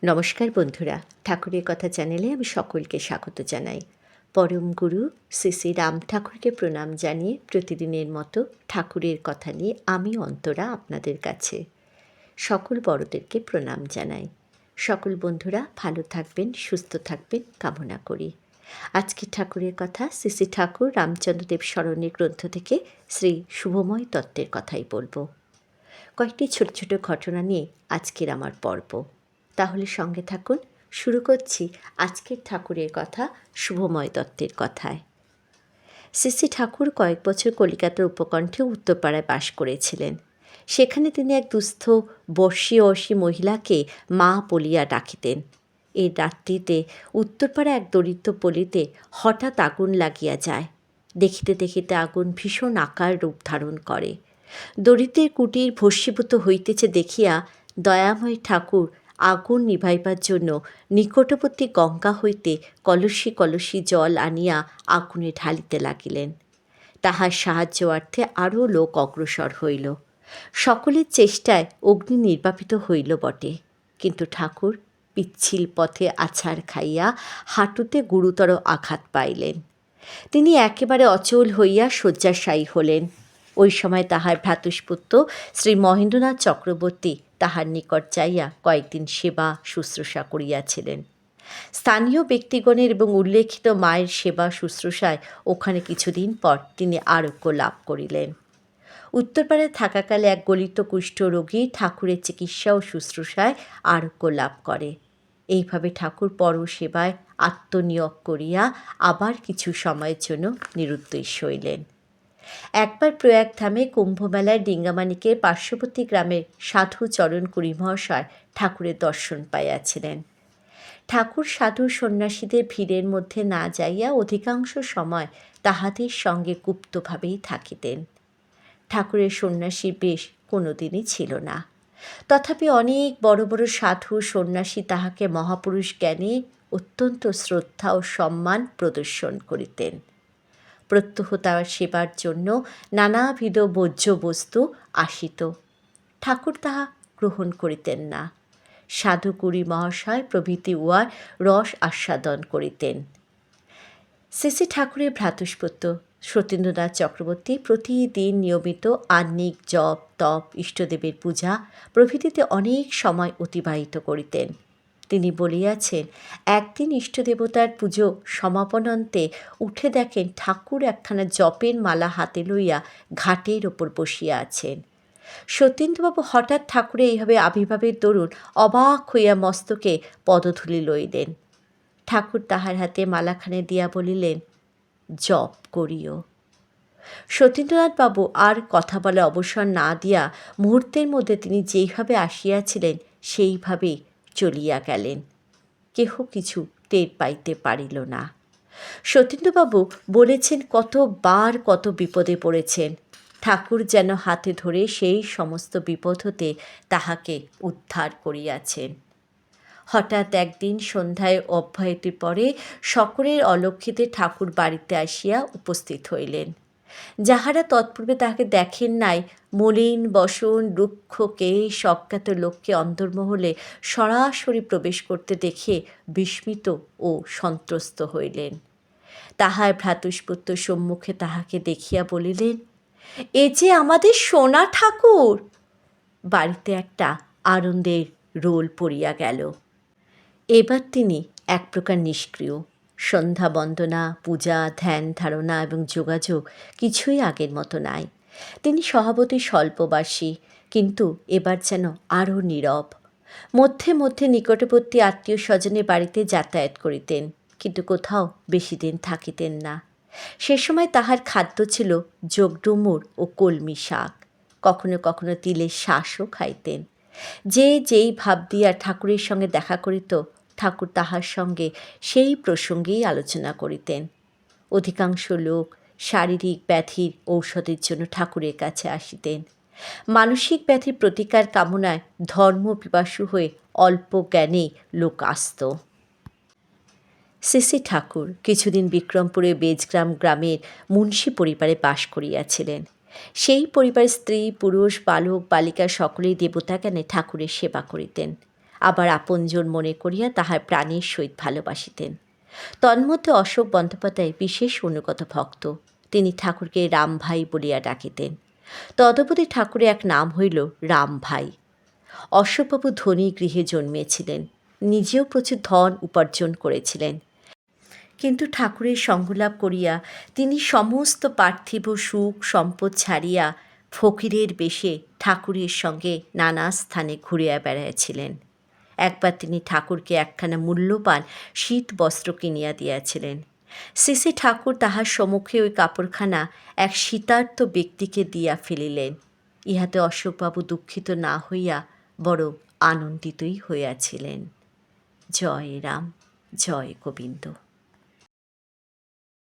নমস্কার বন্ধুরা, ঠাকুরের কথা চ্যানেলে আমি সকলকে স্বাগত জানাই। পরম গুরু শ্রী শ্রী রাম ঠাকুরকে প্রণাম জানিয়ে প্রতিদিনের মতো ঠাকুরের কথা নিয়ে আমি অন্তরা আপনাদের কাছে। সকল বড়দেরকে প্রণাম জানাই। সকল বন্ধুরা ভালো থাকবেন, সুস্থ থাকবেন কামনা করি। আজকে ঠাকুরের কথা শ্রী শ্রী ঠাকুর রামচন্দ্রদেব স্মরণের গ্রন্থ থেকে শ্রী শুভময় তত্ত্বের কথাই বলবো। কয়েকটি ছোট ছোট ঘটনা নিয়ে আজকের আমার পর্ব। তাহলে সঙ্গে থাকুন। শুরু করছি আজকের ঠাকুরের কথা শুভময় দত্তের কথায়। শ্রী শ্রী ঠাকুর কয়েক বছর কলিকাতার উপকণ্ঠে উত্তরপাড়ায় বাস করেছিলেন। সেখানে তিনি এক দুস্থ বর্ষী মহিলাকে মা বলিয়া ডাকিতেন। এই রাত্রিতে উত্তরপাড়া এক দরিদ্র পল্লীতে হঠাৎ আগুন লাগিয়া যায়। দেখিতে দেখিতে আগুন ভীষণ আকার রূপ ধারণ করে। দরিদ্রের কুটির ভস্মীভূত হইতেছে দেখিয়া দয়াময় ঠাকুর আগুন নিভাইবার জন্য নিকটবর্তী গঙ্গা হইতে কলসি কলসি জল আনিয়া আগুনে ঢালিতে লাগিলেন। তাহার সাহায্যার্থে আরও লোক অগ্রসর হইল। সকলের চেষ্টায় অগ্নি নির্বাপিত হইল বটে, কিন্তু ঠাকুর পিচ্ছিল পথে আছাড় খাইয়া হাঁটুতে গুরুতর আঘাত পাইলেন। তিনি একেবারে অচল হইয়া শয্যাশায়ী হলেন। ওই সময় তাহার ভ্রাতুষ্পুত্র শ্রী মহেন্দ্রনাথ চক্রবর্তী তাহার নিকট যাইয়া কয়েকদিন সেবা শুশ্রূষা করিয়াছিলেন। স্থানীয় ব্যক্তিগণের এবং উল্লেখিত মায়ের সেবা শুশ্রূষায় ওখানে কিছুদিন পর তিনি আরোগ্য লাভ করিলেন। উত্তরপাড়ায় থাকাকালে এক গলিত কুষ্ঠ রোগী ঠাকুরের চিকিৎসা ও শুশ্রূষায় আরোগ্য লাভ করে। এইভাবে ঠাকুর পরসেবায় আত্মনিয়োগ করিয়া আবার কিছু সময়ের জন্য নিরুদ্দেশ হইলেন। একবার প্রয়াগধামে কুম্ভমেলায় ডিঙ্গামানিকের পার্শ্ববর্তী গ্রামের সাধু চরণ কুড়ি মহাশয় ঠাকুরের দর্শন পাইয়াছিলেন। ঠাকুর সাধু সন্ন্যাসীদের ভিড়ের মধ্যে না যাইয়া অধিকাংশ সময় তাহাদের সঙ্গে গুপ্তভাবেই থাকিতেন। ঠাকুরের সন্ন্যাসীর বেশ কোনোদিনই ছিল না, তথাপি অনেক বড় বড় সাধু সন্ন্যাসী তাহাকে মহাপুরুষ জ্ঞানে অত্যন্ত শ্রদ্ধা ও সম্মান প্রদর্শন করিতেন। প্রত্যহ তার সেবার জন্য নানাবিধ ভোজ্য বস্তু আসিত। ঠাকুর তাহা গ্রহণ করিতেন না। সাধু কুড়ি মহাশয় প্রভৃতি উহার রস আস্বাদন করিতেন। শ্রী শ্রী ঠাকুরের ভ্রাতুষ্পুত্র সতীন্দ্রনাথ চক্রবর্তী প্রতিদিন নিয়মিত আহ্নিক জপ তপ ইষ্টদেবের পূজা প্রভৃতিতে অনেক সময় অতিবাহিত করিতেন। তিনি বলিয়াছেন, একদিন ইষ্টদেবতার পুজো সমাপনান্তে উঠে দেখেন ঠাকুর একখানা জপের মালা হাতে লইয়া ঘাটের ওপর বসিয়া আছেন। সতীন্দ্রবাবু হঠাৎ ঠাকুরের এইভাবে আবির্ভাবের দরুন অবাক হইয়া মস্তকে পদধূলি লইলেন। ঠাকুর তাহার হাতে মালাখানে দিয়া বলিলেন, জপ করিও। সতীন্দ্রনাথবাবু আর কথা বলে অবসর না দিয়া মুহূর্তের মধ্যে তিনি যেইভাবে আসিয়াছিলেন সেইভাবেই চলিয়া গেলেন। কেহ কিছু টের পাইতে পারিল না। সতীন্দ্রবাবু বলেছেন কতবার কত বিপদে পড়েছেন। ঠাকুর যেন হাতে ধরে সেই সমস্ত বিপদ হতে তাহাকে উদ্ধার করিয়াছেন। হঠাৎ একদিন সন্ধ্যায় অব্যাহতির পরে সকলের অলক্ষিতে ঠাকুর বাড়িতে আসিয়া উপস্থিত হইলেন। যাহারা তৎপূর্বে তাহাকে দেখেন নাই, মলিন বসন রুক্ষ কেশ অজ্ঞাত লোককে অন্দরমহলে সরাসরি প্রবেশ করতে দেখে বিস্মিত ও সন্ত্রস্ত হইলেন। তাহার ভ্রাতুষ্পুত্র সম্মুখে তাহাকে দেখিয়া বলিলেন, এ যে আমাদের সোনা ঠাকুর। বাড়িতে একটা আনন্দের রোল পড়িয়া গেল। এবার তিনি এক প্রকার নিষ্ক্রিয়। সন্ধ্যা বন্দনা পূজা ধ্যান ধারণা এবং যোগাযোগ কিছুই আগের মতো নাই। তিনি স্বভাবতই স্বল্পবাসী, কিন্তু এবার যেন আরও নীরব। মধ্যে মধ্যে নিকটবর্তী আত্মীয় স্বজনের বাড়িতে যাতায়াত করিতেন, কিন্তু কোথাও বেশি দিন থাকিতেন না। সে সময় তাহার খাদ্য ছিল যোগডুমুর ও কলমি শাক, কখনো কখনো তিলের শাঁসও খাইতেন। যে যেই ভাব দিয়া ঠাকুরের সঙ্গে দেখা করিত, ঠাকুর তাহার সঙ্গে সেই প্রসঙ্গেই আলোচনা করিতেন। অধিকাংশ লোক শারীরিক ব্যাধির ঔষধের জন্য ঠাকুরের কাছে আসিতেন। মানসিক ব্যাধির প্রতিকার কামনায় ধর্ম পিপাসু হয়ে অল্প জ্ঞানেই লোক আসত। শ্রী শ্রী ঠাকুর কিছুদিন বিক্রমপুরে বেজগ্রাম গ্রামের মুন্সী পরিবারে বাস করিয়াছিলেন। সেই পরিবারের স্ত্রী পুরুষ বালক বালিকা সকলেই দেবতাজ্ঞানে ঠাকুরের সেবা করিতেন। আবার আপনজন মনে করিয়া তাহার প্রাণের সহিত ভালোবাসিতেন। তন্মধ্যে অশোক বন্দ্যোপাধ্যায় বিশেষ অনুগত ভক্ত। তিনি ঠাকুরকে রামভাই বলিয়া ডাকিতেন। তদবধি ঠাকুরের এক নাম হইল রামভাই। অশোকবাবু ধনী গৃহে জন্মিয়েছিলেন, নিজেও প্রচুর ধন উপার্জন করেছিলেন, কিন্তু ঠাকুরের সঙ্গলাভ করিয়া তিনি সমস্ত পার্থিব সুখ সম্পদ ছাড়িয়া ফকিরের বেশে ঠাকুরের সঙ্গে নানা স্থানে ঘুরিয়া বেড়াইয়াছিলেন। একবার তিনি ঠাকুরকে একখানা মূল্যবান শীত বস্ত্র কিনিয়া দিয়াছিলেন। শ্রী ঠাকুর তাহার সম্মুখে ওই কাপড়খানা এক শীতার্ত ব্যক্তিকে দিয়া ফেলিলেন। ইহাতে অশোকবাবু দুঃখিত না হইয়া বড় আনন্দিতই হইয়াছিলেন। জয় রাম, জয় গোবিন্দ।